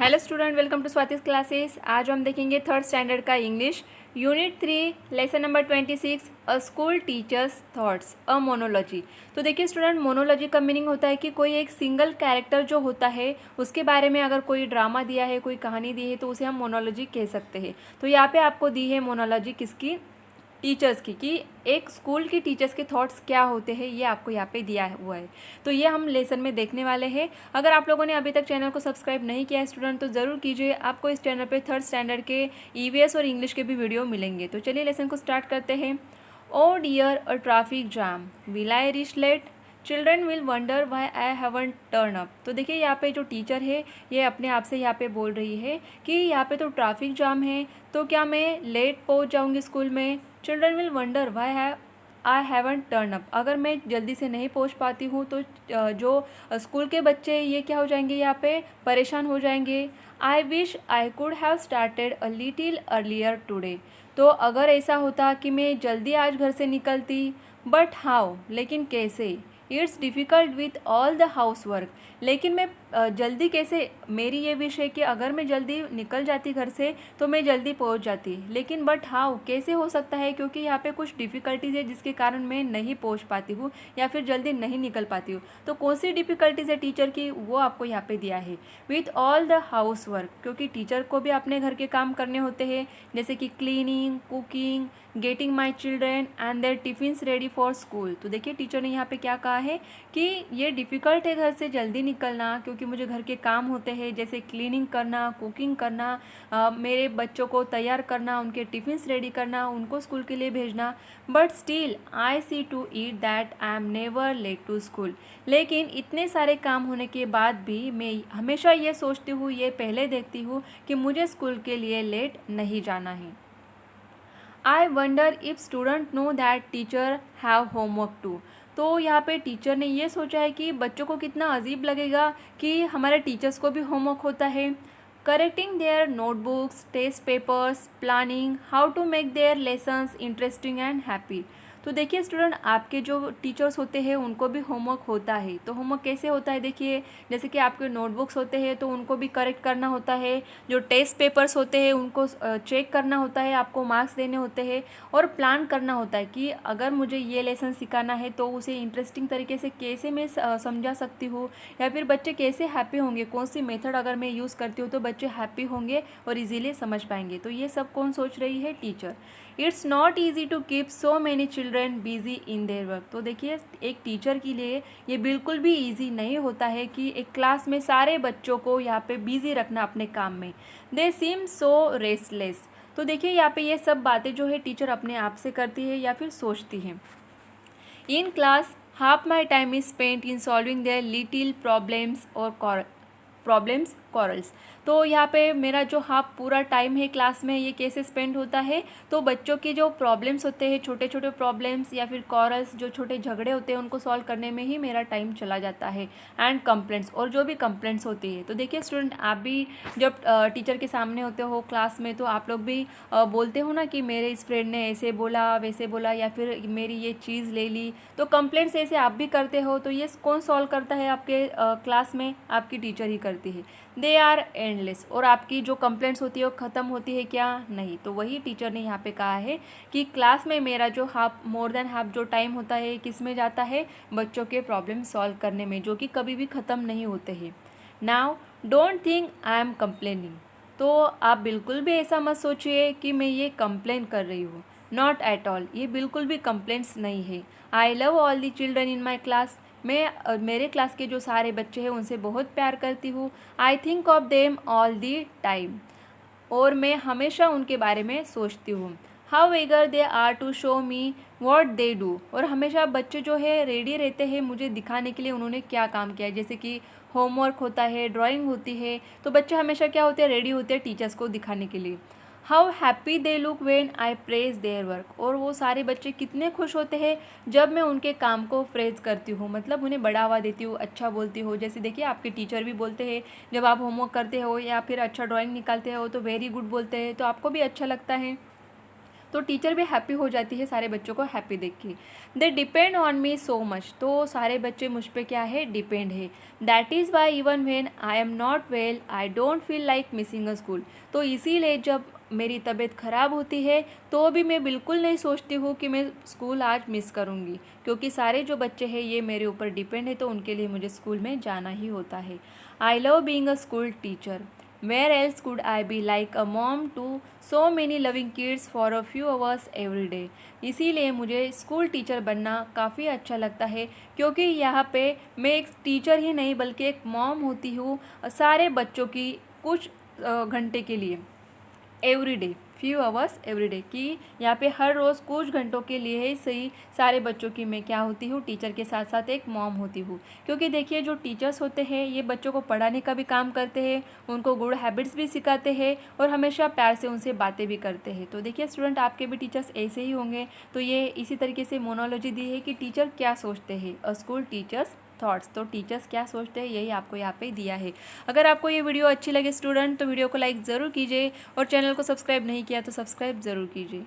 Hello student, welcome to Swati's classes. आज हम देखेंगे थर्ड स्टैंडर्ड का English unit 3 lesson number 26 a school teacher's thoughts a monology. तो देखिए स्टूडेंट, मोनोलॉजी का मीनिंग होता है कि कोई एक सिंगल कैरेक्टर जो होता है उसके बारे में अगर कोई ड्रामा दिया है, कोई कहानी दी है तो उसे हम मोनोलॉजी कह सकते हैं। तो यहाँ पे आपको दी है मोनोलॉजी किसकी, टीचर्स की, कि एक स्कूल की टीचर्स के थॉट्स क्या होते हैं, ये आपको यहाँ पे दिया हुआ है। तो ये हम लेसन में देखने वाले हैं। अगर आप लोगों ने अभी तक चैनल को सब्सक्राइब नहीं किया है स्टूडेंट तो ज़रूर कीजिए। आपको इस चैनल पे थर्ड स्टैंडर्ड के ईवीएस और इंग्लिश के भी वीडियो मिलेंगे। तो चलिए लेसन को स्टार्ट करते हैं। Oh dear a traffic jam, will I reach late, children will wonder why I haven't turn up. तो देखिए यहाँ पे जो टीचर है ये अपने आप से यहाँ पे बोल रही है कि यहाँ पे तो ट्रैफिक जाम है, तो क्या मैं लेट पहुँच जाऊँगी स्कूल में। Children will wonder why I haven't turn up, अगर मैं जल्दी से नहीं पहुंच पाती हूँ तो जो स्कूल के बच्चे ये क्या हो जाएंगे, यहाँ पे परेशान हो जाएंगे। I wish I could have started a little earlier today, तो अगर ऐसा होता कि मैं जल्दी आज घर से निकलती। बट हाउ, लेकिन कैसे। It's difficult with all the house work, लेकिन मैं जल्दी कैसे। मेरी ये विश है कि अगर मैं जल्दी निकल जाती घर से तो मैं जल्दी पहुंच जाती, लेकिन बट हाउ, कैसे हो सकता है, क्योंकि यहाँ पे कुछ डिफ़िकल्टीज़ है जिसके कारण मैं नहीं पहुंच पाती हूँ या फिर जल्दी नहीं निकल पाती हूँ। तो कौन सी डिफ़िकल्टीज़ है टीचर की, वो आपको यहाँ पे दिया है। With all the house work, क्योंकि टीचर को भी अपने घर के काम करने होते हैं, जैसे कि cleaning, cooking, getting my children and their tiffins ready for school. तो देखिए टीचर ने यहाँ पे क्या कहा है कि ये डिफ़िकल्ट है घर से जल्दी निकलना, क्योंकि मुझे घर के काम होते हैं जैसे क्लीनिंग करना, कुकिंग करना, मेरे बच्चों को तैयार करना, उनके टिफ़िन्स रेडी करना, उनको स्कूल के लिए भेजना। But still I see to it that I am never late to school, लेकिन इतने सारे काम होने के बाद भी मैं हमेशा ये सोचती हूँ, ये पहले देखती हूँ कि मुझे स्कूल के लिए लेट नहीं जाना है। I wonder if student know that teacher have homework too. तो यहाँ पे टीचर ने ये सोचा है कि बच्चों को कितना अजीब लगेगा कि हमारे टीचर्स को भी होमवर्क होता है। Correcting their notebooks, test papers, planning how to make their lessons interesting and happy. तो देखिए स्टूडेंट, आपके जो टीचर्स होते हैं उनको भी होमवर्क होता है। तो होमवर्क कैसे होता है देखिए, जैसे कि आपके नोटबुक्स होते हैं तो उनको भी करेक्ट करना होता है, जो टेस्ट पेपर्स होते हैं उनको चेक करना होता है, आपको मार्क्स देने होते हैं, और प्लान करना होता है कि अगर मुझे ये लेसन सिखाना है तो उसे इंटरेस्टिंग तरीके से कैसे मैं समझा सकती हूँ, या फिर बच्चे कैसे हैप्पी होंगे, कौन सी मेथड अगर मैं यूज़ करती हूँ तो बच्चे हैप्पी होंगे और इजीली समझ पाएंगे। तो ये सब कौन सोच रही है, teacher. It's not easy to keep so many children busy in their work. तो देखिए एक टीचर के लिए ये बिल्कुल भी ईजी नहीं होता है कि एक क्लास में सारे बच्चों को यहाँ पे बिजी रखना अपने काम में। दे सीम सो रेस्टलेस। तो देखिए यहाँ पे ये सब बातें जो है टीचर अपने आप से करती है या फिर सोचती है। In class half my time is spent in solving there little problems और प्रॉब्लम्स कॉरल्स। तो यहाँ पे मेरा जो हाफ पूरा टाइम है क्लास में ये कैसे स्पेंड होता है, तो बच्चों के जो प्रॉब्लम्स होते हैं, छोटे छोटे प्रॉब्लम्स या फिर कॉरल्स, जो छोटे झगड़े होते हैं उनको सॉल्व करने में ही मेरा टाइम चला जाता है। एंड कंप्लेंट्स, और जो भी कंप्लेंट्स होती है। तो देखिए स्टूडेंट, आप भी जब टीचर के सामने होते हो क्लास में तो आप लोग भी बोलते हो ना कि मेरे इस फ्रेंड ने ऐसे बोला वैसे बोला, या फिर मेरी ये चीज़ ले ली। तो कंप्लेंट्स ऐसे आप भी करते हो, तो ये कौन सॉल्व करता है आपके क्लास में, आपकी टीचर ही करती है। दे आर एंडलेस, और आपकी जो कंप्लेंट्स होती है वो ख़त्म होती है क्या, नहीं। तो वही टीचर ने यहाँ पे कहा है कि क्लास में मेरा जो हाफ, मोर देन हाफ जो टाइम होता है किस में जाता है, बच्चों के प्रॉब्लम सॉल्व करने में, जो कि कभी भी ख़त्म नहीं होते हैं। Now don't think I am complaining. तो आप बिल्कुल भी ऐसा मत सोचिए कि मैं ये कंप्लेन कर रही हूँ। नॉट एट ऑल, ये बिल्कुल भी कंप्लेंट्स नहीं है। I love all the children in my class, मैं मेरे क्लास के जो सारे बच्चे हैं उनसे बहुत प्यार करती हूँ। I think of them all the time, और मैं हमेशा उनके बारे में सोचती हूँ। How eager they are to show me what they do, और हमेशा बच्चे जो है रेडी रहते हैं मुझे दिखाने के लिए उन्होंने क्या काम किया है, जैसे कि होमवर्क होता है, ड्राइंग होती है, तो बच्चे हमेशा क्या होते हैं, रेडी होते हैं टीचर्स को दिखाने के लिए। How happy they look when I praise their work, और वो सारे बच्चे कितने खुश होते हैं जब मैं उनके काम को प्रेज करती हूँ, मतलब उन्हें बढ़ावा देती हूँ, अच्छा बोलती हूँ। जैसे देखिए आपके टीचर भी बोलते हैं जब आप होमवर्क करते हो या फिर अच्छा ड्राइंग निकालते हो तो वेरी गुड बोलते हैं, तो आपको भी अच्छा लगता है। तो टीचर भी हैप्पी हो जाती है सारे बच्चों को हैप्पी देख के। They depend on me so much, तो सारे बच्चे मुझ पे क्या है, डिपेंड है। That is why even when I am not well I don't feel like missing a school, तो इसीलिए जब मेरी तबीयत ख़राब होती है तो भी मैं बिल्कुल नहीं सोचती हूँ कि मैं स्कूल आज मिस करूँगी, क्योंकि सारे जो बच्चे हैं ये मेरे ऊपर डिपेंड है, तो उनके लिए मुझे स्कूल में जाना ही होता है। I love being a school teacher, where else could I be like a mom to so many loving kids for a few hours every day, इसीलिए मुझे स्कूल टीचर बनना काफ़ी अच्छा लगता है, क्योंकि यहाँ पे मैं एक टीचर ही नहीं बल्कि एक मॉम होती हूँ सारे बच्चों की कुछ घंटे के लिए, every day, few hours every day, कि यहाँ पे हर रोज़ कुछ घंटों के लिए ही सही सारे बच्चों की मैं क्या होती हूँ, टीचर के साथ साथ एक मॉम होती हूँ। क्योंकि देखिए जो टीचर्स होते हैं ये बच्चों को पढ़ाने का भी काम करते हैं, उनको गुड हैबिट्स भी सिखाते हैं और हमेशा प्यार से उनसे बातें भी करते हैं। तो देखिए स्टूडेंट, आपके भी टीचर्स ऐसे ही होंगे। तो ये इसी तरीके से मोनोलॉजी दी है कि टीचर क्या सोचते हैं, अ स्कूल टीचर्स थॉट्स, तो टीचर्स क्या सोचते हैं यही आपको यहाँ पे दिया है। अगर आपको ये वीडियो अच्छी लगे स्टूडेंट तो वीडियो को लाइक ज़रूर कीजिए और चैनल को सब्सक्राइब नहीं किया तो सब्सक्राइब ज़रूर कीजिए।